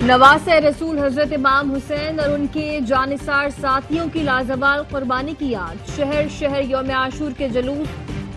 نواز رسول حضرت امام حسین اور ان کے جانثار ساتھیوں کی لازوال قربانی کی یاد، شہر شہر یوم عاشور کے جلوس،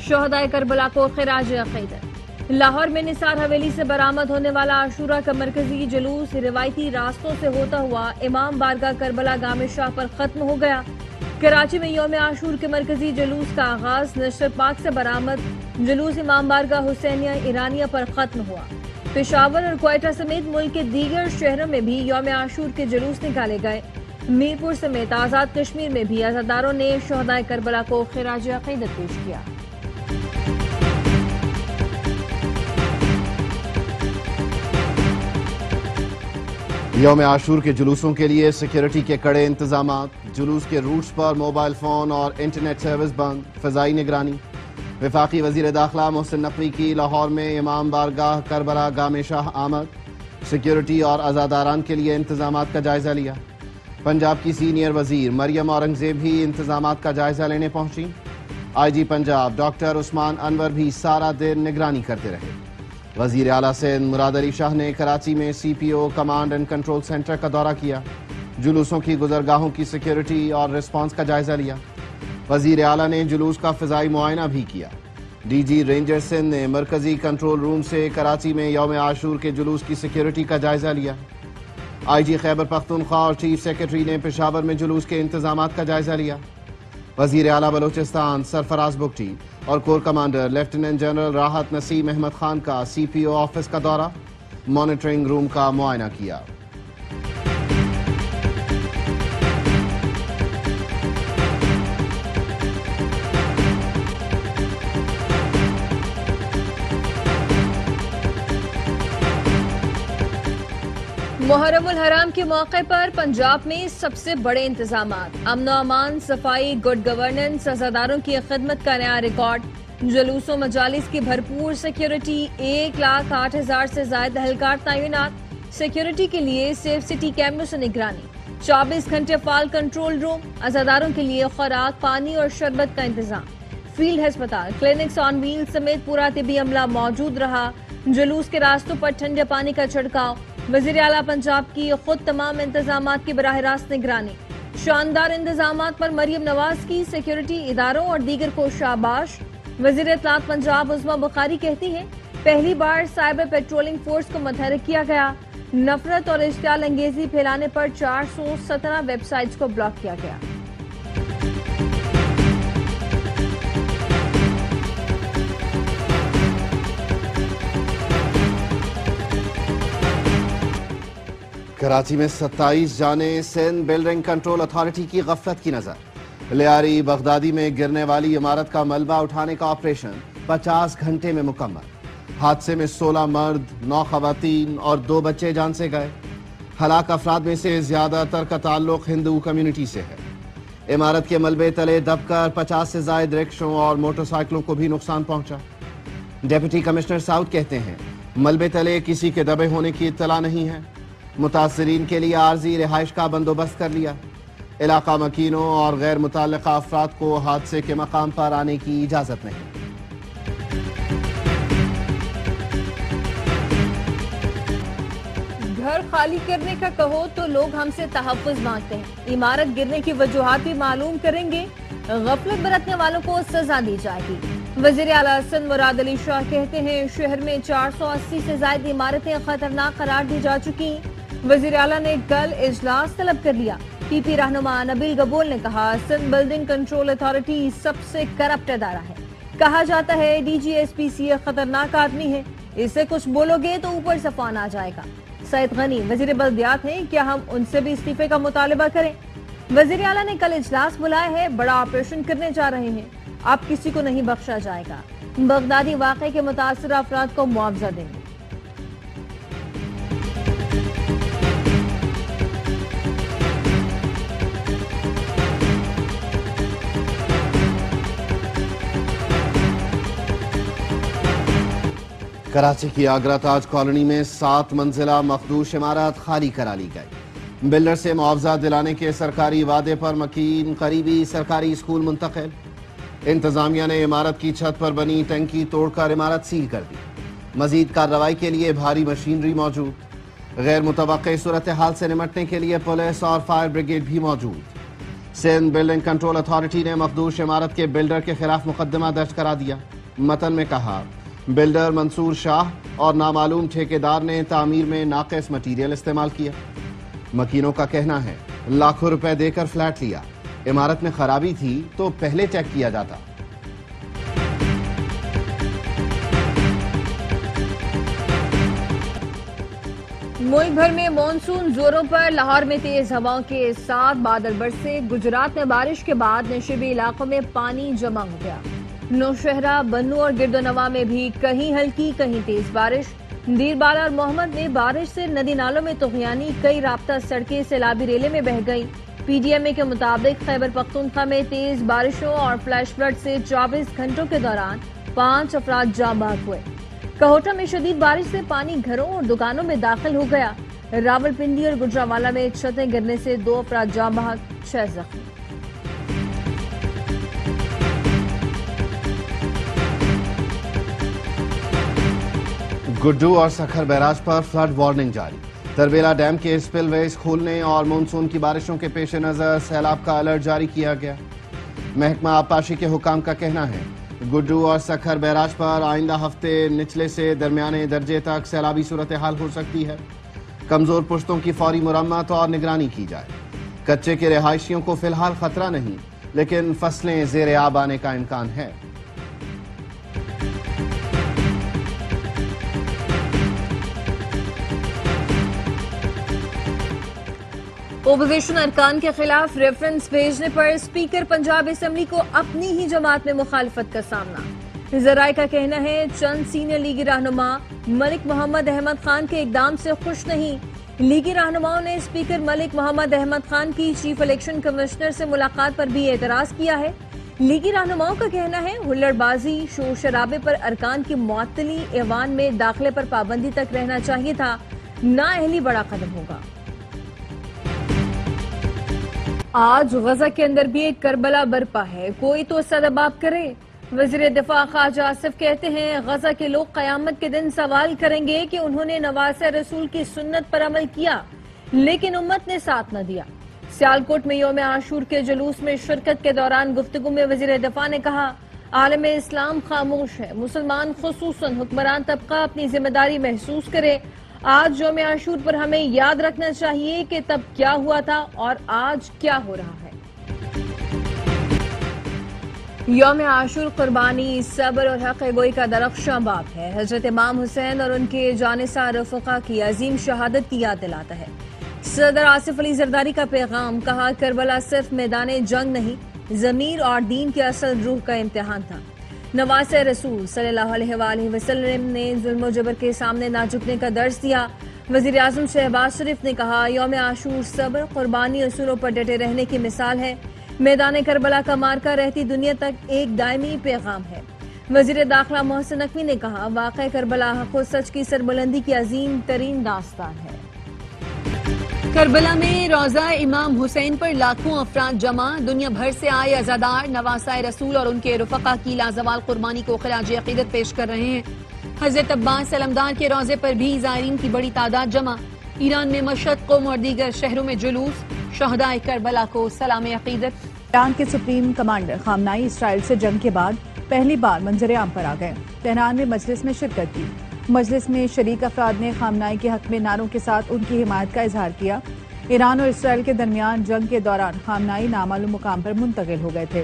شہدائے کربلا کو خراج عقیدت۔ لاہور میں نثار حویلی سے برآمد ہونے والا عاشورہ کا مرکزی جلوس روایتی راستوں سے ہوتا ہوا امام بارگاہ کربلا گام شاہ پر ختم ہو گیا۔ کراچی میں یوم عاشور کے مرکزی جلوس کا آغاز نشر پاک سے برآمد جلوس امام بارگاہ حسینیہ ایرانیہ پر ختم ہوا۔ پشاور اور کوئٹہ سمیت ملک کے دیگر شہروں میں بھی یوم عاشور کے جلوس نکالے گئے۔ میرپور سمیت آزاد کشمیر میں بھی عزاداروں نے شہدائے کربلا کو خراج عقیدت پیش کیا۔ یوم عاشور کے جلوسوں کے لیے سیکیورٹی کے کڑے انتظامات، جلوس کے روٹس پر موبائل فون اور انٹرنیٹ سروس بند، فضائی نگرانی۔ وفاقی وزیر داخلہ محسن نقوی کی لاہور میں امام بارگاہ کربلا گام شاہ آمد، سیکیورٹی اور عزاداران کے لیے انتظامات کا جائزہ لیا۔ پنجاب کی سینئر وزیر مریم اورنگزیب بھی انتظامات کا جائزہ لینے پہنچی۔ آئی جی پنجاب ڈاکٹر عثمان انور بھی سارا دن نگرانی کرتے رہے۔ وزیر اعلیٰ سندھ مراد علی شاہ نے کراچی میں سی پی او کمانڈ اینڈ کنٹرول سینٹر کا دورہ کیا، جلوسوں کی گزرگاہوں کی سیکیورٹی اور رسپانس کا جائزہ لیا۔ وزیر اعلیٰ نے جلوس کا فضائی معائنہ بھی کیا۔ ڈی جی رینجر سندھ نے مرکزی کنٹرول روم سے کراچی میں یوم عاشور کے جلوس کی سیکیورٹی کا جائزہ لیا۔ آئی جی خیبر پختونخوا اور چیف سیکرٹری نے پشاور میں جلوس کے انتظامات کا جائزہ لیا۔ وزیر اعلیٰ بلوچستان سرفراز بگٹی اور کور کمانڈر لیفٹیننٹ جنرل راحت نسیم احمد خان کا سی پی او آفس کا دورہ، مانیٹرنگ روم کا معائنہ کیا۔ محرم الحرام کے موقع پر پنجاب میں سب سے بڑے انتظامات، امن و امان، صفائی، گڈ گورننس، عزاداروں کی خدمت کا نیا ریکارڈ، جلوسوں مجالس کی بھرپور سیکیورٹی، 1,08,000 سے زائد اہلکار تعینات، سیکیورٹی کے لیے سیف سٹی کیمروں سے نگرانی، 24 گھنٹے فعال کنٹرول روم، عزاداروں کے لیے خوراک، پانی اور شربت کا انتظام، فیلڈ ہسپتال، کلینکس آن ویل سمیت پورا طبی عملہ موجود رہا۔ جلوس کے راستوں پر ٹھنڈے پانی کا چھڑکاؤ، وزیر اعلیٰ پنجاب کی خود تمام انتظامات کی براہ راست نگرانی۔ شاندار انتظامات پر مریم نواز کی سیکیورٹی اداروں اور دیگر کو شاباش۔ وزیر اطلاعات پنجاب عظمیٰ بخاری کہتی ہیں، پہلی بار سائبر پیٹرولنگ فورس کو متحرک کیا گیا، نفرت اور اشتعال انگیزی پھیلانے پر 417 ویب سائٹس کو بلاک کیا گیا۔ کراچی میں 27 جانیں، سندھ بلڈنگ کنٹرول اتھارٹی کی غفلت کی نظر۔ لیاری بغدادی میں گرنے والی عمارت کا ملبہ اٹھانے کا آپریشن 50 گھنٹے میں مکمل۔ حادثے میں 16 مرد، 9 خواتین اور 2 بچے جان سے گئے۔ ہلاک افراد میں سے زیادہ تر کا تعلق ہندو کمیونٹی سے ہے۔ عمارت کے ملبے تلے دب کر 50 سے زائد رکشوں اور موٹر سائیکلوں کو بھی نقصان پہنچا۔ ڈپٹی کمشنر ساؤتھ کہتے ہیں، ملبے تلے کسی کے دبے ہونے کی اطلاع نہیں ہے۔ متاثرین کے لیے عارضی رہائش کا بندوبست کر لیا۔ علاقہ مکینوں اور غیر متعلقہ افراد کو حادثے کے مقام پر آنے کی اجازت نہیں۔ گھر خالی کرنے کا کہو تو لوگ ہم سے تحفظ مانگتے ہیں، عمارت گرنے کی وجوہات بھی معلوم کریں گے، غفلت برتنے والوں کو سزا دی جائے گی۔ وزیر اعلیٰ سندھ مراد علی شاہ کہتے ہیں، شہر میں 480 سے زائد عمارتیں خطرناک قرار دی جا چکی۔ وزیر اعلیٰ نے کل اجلاس طلب کر لیا۔ پی پی رہنما نبیل گبول نے کہا، سندھ بلڈنگ کنٹرول اتھارٹی سب سے کرپٹ ادارہ ہے۔ کہا جاتا ہے ڈی جی ایس پی سی ایک خطرناک آدمی ہے، اس سے کچھ بولو گے تو اوپر سے فون آ جائے گا۔ سعید غنی وزیر بلدیات ہیں، کیا ہم ان سے بھی استعفے کا مطالبہ کریں؟ وزیر اعلیٰ نے کل اجلاس بلایا ہے، بڑا آپریشن کرنے جا رہے ہیں، اب کسی کو نہیں بخشا جائے گا۔ بغدادی واقعے کے متاثرہ افراد کو معاوضہ دیں گے۔ کراچی کی آگرہ تاج کالونی میں 7 منزلہ مخدوش عمارت خالی کرا لی گئی۔ بلڈر سے معاوضہ دلانے کے سرکاری وعدے پر مکین قریبی سرکاری اسکول منتقل۔ انتظامیہ نے عمارت کی چھت پر بنی ٹنکی توڑ کر عمارت سیل کر دی۔ مزید کارروائی کے لیے بھاری مشینری موجود۔ غیر متوقع صورتحال سے نمٹنے کے لیے پولیس اور فائر بریگیڈ بھی موجود۔ سندھ بلڈنگ کنٹرول اتھارٹی نے مخدوش عمارت کے بلڈر کے خلاف مقدمہ درج کرا دیا۔ متن میں کہا بلڈر منصور شاہ اور نامعلوم ٹھیکیدار نے تعمیر میں ناقص مٹیریل استعمال کیا۔ مکینوں کا کہنا ہے لاکھوں روپے دے کر فلیٹ لیا، عمارت میں خرابی تھی تو پہلے چیک کیا جاتا۔ ملک بھر میں مانسون زوروں پر، لاہور میں تیز ہواؤں کے ساتھ بادل برسے۔ گجرات میں بارش کے بعد نشیبی علاقوں میں پانی جمع ہو گیا۔ نوشہرہ، بنو اور گرد و نواح میں بھی کہیں ہلکی کہیں تیز بارش۔ دیر بالا اور محمد میں بارش سے ندی نالوں میں طغیانی، کئی رابطہ سڑکیں سیلابی ریلے میں بہہ گئیں۔ پی ڈی ایم اے کے مطابق خیبر پختونخوا میں تیز بارشوں اور فلیش فلڈ سے 24 گھنٹوں کے دوران 5 افراد جاں بحق ہوئے۔ کہوٹہ میں شدید بارش سے پانی گھروں اور دکانوں میں داخل ہو گیا۔ راولپنڈی اور گجرانوالہ میں چھتیں گرنے سے 2 افراد جاں بحق، 6 زخمی۔ گڈو اور سکھر بیراج پر فلڈ وارننگ جاری۔ تربیلا ڈیم کے اسپل ویز کھولنے اور مونسون کی بارشوں کے پیش نظر سیلاب کا الرٹ جاری کیا گیا۔ محکمہ آبپاشی کے حکام کا کہنا ہے گڈو اور سکھر بیراج پر آئندہ ہفتے نچلے سے درمیانے درجے تک سیلابی صورتحال ہو سکتی ہے۔ کمزور پشتوں کی فوری مرمت اور نگرانی کی جائے۔ کچے کے رہائشیوں کو فی الحال خطرہ نہیں، لیکن فصلیں زیر آب آنے کا امکان ہے۔ اپوزیشن ارکان کے خلاف ریفرنس بھیجنے پر اسپیکر پنجاب اسمبلی کو اپنی ہی جماعت میں مخالفت کا سامنا۔ ذرائع کا کہنا ہے چند سینئر لیگی رہنما ملک محمد احمد خان کے اقدام سے خوش نہیں۔ لیگی رہنماؤں نے اسپیکر ملک محمد احمد خان کی چیف الیکشن کمشنر سے ملاقات پر بھی اعتراض کیا ہے۔ لیگی رہنماؤں کا کہنا ہے ہلڑ بازی، شور شرابے پر ارکان کی معطلی، ایوان میں داخلے پر پابندی تک رہنا چاہیے تھا، نااہلی بڑا قدم ہوگا۔ آج غزہ کے اندر بھی ایک کربلا برپا ہے، کوئی تو سدباب کرے۔ وزیر دفاع خواجہ آصف کہتے ہیں غزہ کے لوگ قیامت کے دن سوال کریں گے کہ انہوں نے نواسہ رسول کی سنت پر عمل کیا لیکن امت نے ساتھ نہ دیا۔ سیالکوٹ میں یوم عاشور کے جلوس میں شرکت کے دوران گفتگو میں وزیر دفاع نے کہا عالم اسلام خاموش ہے، مسلمان خصوصاً حکمران طبقہ اپنی ذمہ داری محسوس کرے۔ آج یوم عاشور پر ہمیں یاد رکھنا چاہیے کہ تب کیا ہوا تھا اور آج کیا ہو رہا ہے۔ یوم عاشور قربانی، صبر اور حق گوئی کا درخشاں باب ہے۔ حضرت امام حسین اور ان کے جانثار رفقا کی عظیم شہادت کی یاد دلاتا ہے۔ صدر آصف علی زرداری کا پیغام، کہا کربلا صرف میدان جنگ نہیں، ضمیر اور دین کی اصل روح کا امتحان تھا۔ نواسہ رسول صلی اللہ علیہ وآلہ وسلم نے ظلم و جبر کے سامنے نہ جھکنے کا درس دیا۔ وزیر اعظم شہباز شریف نے کہا یوم عاشور صبر، قربانی، اصولوں پر ڈٹے رہنے کی مثال ہے۔ میدان کربلا کا مارکا رہتی دنیا تک ایک دائمی پیغام ہے۔ وزیر داخلہ محسن نقوی نے کہا واقعہ کربلا حق و سچ کی سربلندی کی عظیم ترین داستان ہے۔ کربلا میں روضہ امام حسین پر لاکھوں افراد جمع، دنیا بھر سے آئے عزادار نواسہ رسول اور ان کے رفقا کی لازوال قربانی کو خراج عقیدت پیش کر رہے ہیں۔ حضرت عباس علمدار کے روضے پر بھی زائرین کی بڑی تعداد جمع۔ ایران میں مشہد، قم اور دیگر شہروں میں جلوس، شہدائے کربلا کو سلام عقیدت۔ ایران کے سپریم کمانڈر خامنائی اسرائیل سے جنگ کے بعد پہلی بار منظر عام پر آ گئے۔ تہران میں مجلس میں شرکت کی۔ مجلس میں شریک افراد نے خامنائی کے حق میں نعروں کے ساتھ ان کی حمایت کا اظہار کیا۔ ایران اور اسرائیل کے درمیان جنگ کے دوران خامنائی نامعلوم مقام پر منتقل ہو گئے تھے۔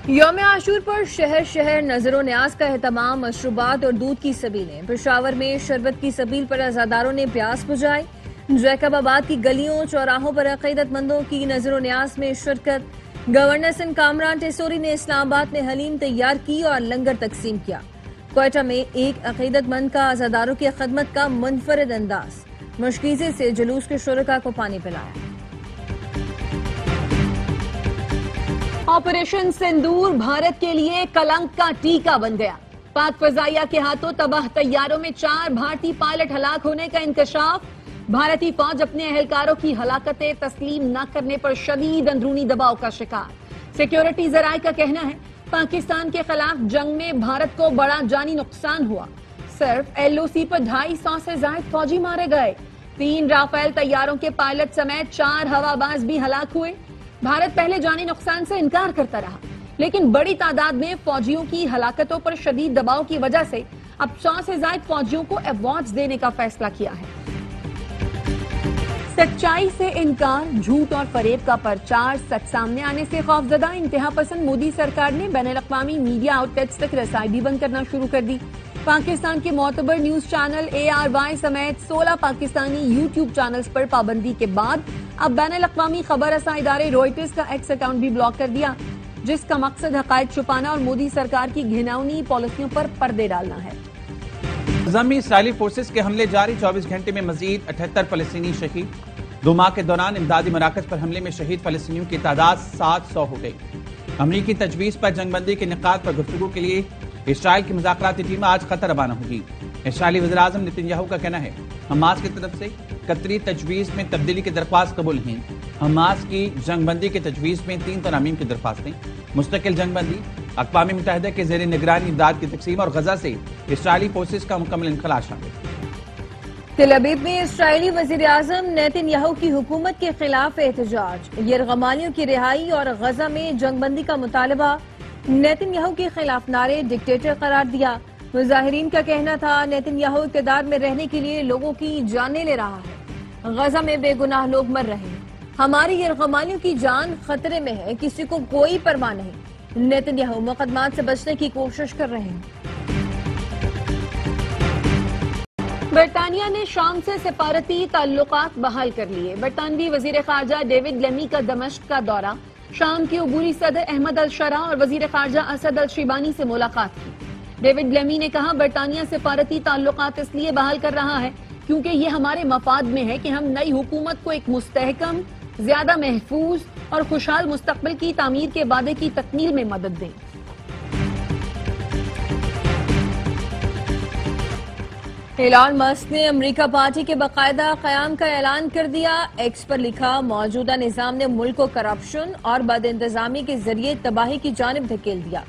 یوم عاشور پر شہر شہر نظر و نیاز کا اہتمام، مشروبات اور دودھ کی سبیلیں۔ پشاور میں شربت کی سبیل پر عزاداروں نے پیاس بجھائی۔ جیکب آباد کی گلیوں چوراہوں پر عقیدت مندوں کی نظر و نیاز میں شرکت۔ گورنر سندھ کامران ٹیسوری نے اسلام آباد میں حلیم تیار کی اور لنگر تقسیم کیا۔ کوئٹہ میں ایک عقیدت مند کا عزاداروں کی خدمت کا منفرد انداز، مشکیزے سے جلوس کے شرکاء کو پانی پلایا۔ آپریشن سندور بھارت کے لیے کلنک کا ٹیکہ بن گیا۔ پاک فضائیہ کے ہاتھوں تباہ طیاروں میں 4 بھارتی پائلٹ ہلاک ہونے کا انکشاف۔ بھارتی فوج اپنے اہلکاروں کی ہلاکتیں تسلیم نہ کرنے پر شدید اندرونی دباؤ کا شکار۔ سیکیورٹی ذرائع کا کہنا ہے پاکستان کے خلاف جنگ میں بھارت کو بڑا جانی نقصان ہوا۔ صرف LOC پر 250 سے زائد فوجی مارے گئے. 3 رافیل طیاروں کے پائلٹ سمیت 4 ہواباز بھی ہلاک ہوئے. بھارت پہلے جانی نقصان سے انکار کرتا رہا، لیکن بڑی تعداد میں فوجیوں کی ہلاکتوں پر شدید دباؤ کی وجہ سے اب 100 سے زائد فوجیوں کو ایوارڈز دینے کا فیصلہ کیا ہے. سچائی سے انکار، جھوٹ اور فریب کا پرچار، سچ سامنے آنے سے خوفزدہ انتہا پسند مودی سرکار نے بین الاقوامی میڈیا آؤٹ لیٹس تک رسائی بھی بند کرنا شروع کر دی. پاکستان کے معتبر نیوز چینل ARY سمیت 16 پاکستانی YouTube چینلز پر پابندی کے بعد اب بین الاقوامی خبر رساں ادارے روئٹرز کا ایکس اکاؤنٹ بھی بلاک کر دیا، جس کا مقصد حقائق چھپانا اور مودی سرکار کی گھناؤنی پالیسیوں پر پردے ڈالنا ہے. غزہ میں اسرائیلی فورسز کے حملے جاری، 24 گھنٹے میں مزید 78 فلسطینی شہید. 2 ماہ کے دوران امدادی مراکز پر حملے میں شہید فلسطینیوں کی تعداد 700 ہو گئی. امریکی تجویز پر جنگ بندی کے انعقاد پر گفتگو کے لیے اسرائیل کی مذاکراتی ٹیم آج قطر روانہ ہوگی. اسرائیلی وزیر اعظم نیتن یاہو کا کہنا ہے حماس کی طرف سے قطری تجویز میں تبدیلی کی درخواست قبول نہیں. حماس کی جنگ بندی کے تجویز میں 3 ترامیم کی درخواستیں، مستقل جنگ بندی، اقوام متحدہ کے زیر نگرانی امداد کی تقسیم اور غزہ سے اسرائیلی فورسز کا مکمل انخلا شامل. تل ابیب میں اسرائیلی وزیر اعظم نیتن یاہو کی حکومت کے خلاف احتجاج، یرغمالیوں کی رہائی اور غزہ میں جنگ بندی کا مطالبہ. نیتن یاہو کے خلاف نعرے ڈکٹیٹر قرار دیا. مظاہرین کا کہنا تھا نیتن یاہو اقتدار میں رہنے کے لیے لوگوں کی جانیں لے رہا ہے. غزہ میں بے گناہ لوگ مر رہے ہیں، ہماری یرغمالیوں کی جان خطرے میں ہے، کسی کو کوئی پرواہ نہیں. نیتن یاہو مقدمات سے بچنے کی کوشش کر رہے ہیں. برطانیہ نے شام سے سفارتی تعلقات بحال کر لیے. برطانوی وزیر خارجہ ڈیوڈ لیمی کا دمشق کا دورہ، شام کے عبوری صدر احمد الشرا اور وزیر خارجہ اسد الشیبانی سے ملاقات کی. ڈیوڈ لیمی نے کہا برطانیہ سفارتی تعلقات اس لیے بحال کر رہا ہے کیونکہ یہ ہمارے مفاد میں ہے کہ ہم نئی حکومت کو ایک مستحکم، زیادہ محفوظ اور خوشحال مستقبل کی تعمیر کے وعدے کی تکمیل میں مدد دیں. ایلان مسک نے امریکہ پارٹی کے باقاعدہ قیام کا اعلان کر دیا. ایکس پر لکھا موجودہ نظام نے ملک کو کرپشن اور بد انتظامی کے ذریعے تباہی کی جانب دھکیل دیا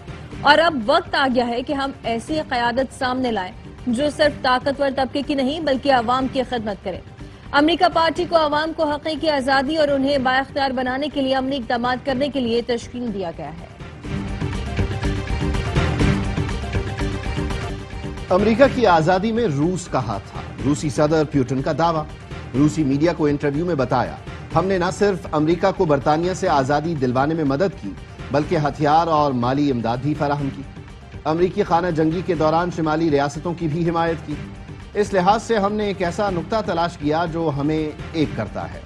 اور اب وقت آ گیا ہے کہ ہم ایسی قیادت سامنے لائیں جو صرف طاقتور طبقے کی نہیں بلکہ عوام کی خدمت کرے. امریکہ پارٹی کو عوام کو حقیقی آزادی اور انہیں بااختیار بنانے کے لیے عملی اقدامات کرنے کے لیے تشکیل دیا گیا ہے. امریکہ کی آزادی میں روس کا ہاتھ تھا، روسی صدر پیوٹن کا دعویٰ. روسی میڈیا کو انٹرویو میں بتایا ہم نے نہ صرف امریکہ کو برطانیہ سے آزادی دلوانے میں مدد کی بلکہ ہتھیار اور مالی امداد بھی فراہم کی. امریکی خانہ جنگی کے دوران شمالی ریاستوں کی بھی حمایت کی. اس لحاظ سے ہم نے ایک ایسا نقطہ تلاش کیا جو ہمیں ایک کرتا ہے.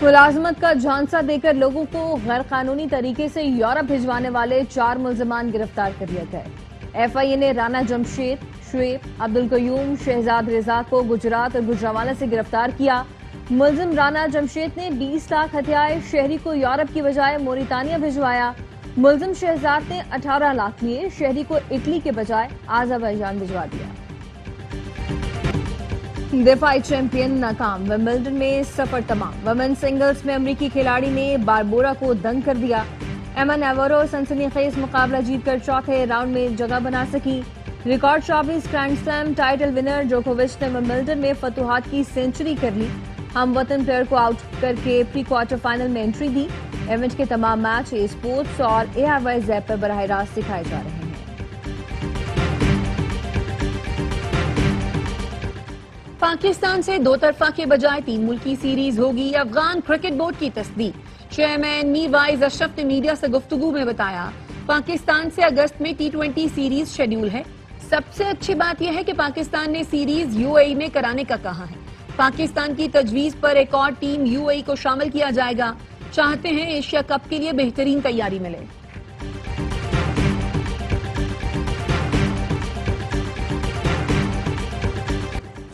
ملازمت کا جھانسا دے کر لوگوں کو غیر قانونی طریقے سے یورپ بھجوانے والے 4 ملزمان گرفتار کر لیے گئے. FIA نے رانا جمشید، شعیب، عبدالقیوم، شہزاد رضا کو گجرات اور گجرانوالہ سے گرفتار کیا. ملزم رانا جمشید نے 20 لاکھ ہتھیار شہری کو یورپ کی بجائے موریتانیہ بھجوایا. ملزم شہزاد نے 18 لاکھ لیے شہری کو اٹلی کے بجائے آذربائیجان بھجوا دیا. دفاعی چیمپئن ناکام، ومبلڈن میں سفر تمام. ویمن سنگلز میں امریکی کھلاڑی نے باربورا کو دنگ کر دیا. ایما نیورو سنسنی خیز مقابلہ جیت کر چوتھے راؤنڈ میں جگہ بنا سکی. Record 24 grand slam title winner جوکووچ نے ومبلڈن میں فتوحات کی سینچری کر لی. ہم وطن پلیئر کو آؤٹ کر کے پری کوارٹر فائنل میں انٹری دی. ایونٹ کے تمام میچ اے اسپورٹس اور ARY زیپ پر براہ راست دکھائے جا رہے ہیں. پاکستان سے 2 طرفہ کے بجائے 3 ملکی سیریز ہوگی. افغان کرکٹ بورڈ کی تصدیق. چیئرمین میرواعظ اشرف نے میڈیا سے گفتگو میں بتایا پاکستان سے اگست میں T20 سیریز شیڈول ہے. سب سے اچھی بات یہ ہے کہ پاکستان نے سیریز UAE میں کرانے کا کہا ہے. پاکستان کی تجویز پر ایک اور ٹیم UAE کو شامل کیا جائے گا. چاہتے ہیں ایشیا کپ کے لیے بہترین تیاری ملے.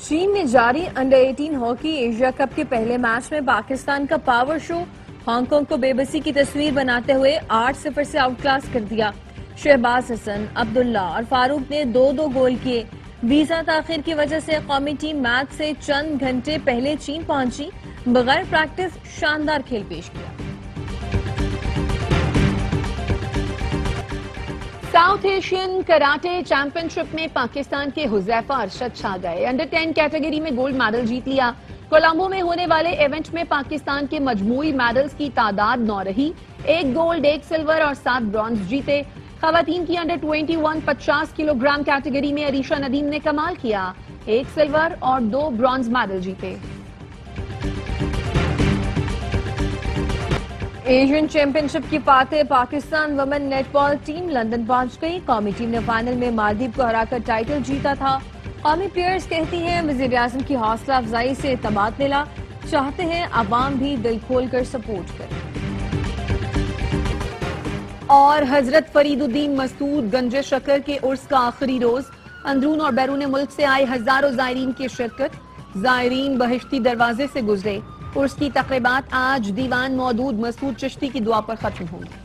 چین میں جاری انڈر 18 ہاکی ایشیا کپ کے پہلے میچ میں پاکستان کا پاور شو ہانگ کانگ کو بے بسی کی تصویر بناتے ہوئے 8-0 سے آؤٹ کلاس کر دیا. شہباز حسن، عبداللہ اور فاروق نے 2-2 گول کیے. ویزا تاخیر کی وجہ سے قومی ٹیم میچ سے چند گھنٹے پہلے چین پہنچی. بغیر پریکٹس شاندار کھیل پیش کیا. ساؤتھ ایشین کراٹے چیمپئن شپ میں پاکستان کے حذیفہ ارشد چھا گئے. انڈر 10 کیٹیگری میں گولڈ میڈل جیت لیا. کولمبو میں ہونے والے ایونٹ میں پاکستان کے مجموعی میڈلز کی تعداد 9 رہی. 1 گولڈ 1 سلور اور 7 برونز جیتے. خواتین کی انڈر 21 50 کلو گرام کیٹیگری میں عریشہ ندیم نے کمال کیا. 1 سلور اور 2 برونز میڈل جیتے. ایشین چیمپئن شپ کی فاتح پاکستان ویمن نیٹ بال ٹیم لندن پہنچ گئی. قومی ٹیم نے فائنل میں مالدیپ کو ہرا کر ٹائٹل جیتا تھا. قومی پلیئرز کہتی ہیں وزیر اعظم کی حوصلہ افزائی سے اعتماد ملا. چاہتے ہیں عوام بھی دل کھول کر سپورٹ کرے. اور حضرت فرید الدین مسعود گنج شکر کے عرس کا آخری روز. اندرون اور بیرون ملک سے آئے ہزاروں زائرین کی شرکت. زائرین بہشتی دروازے سے گزرے. عرس کی تقریبات آج دیوان مودود مسعود چشتی کی دعا پر ختم ہوں گی.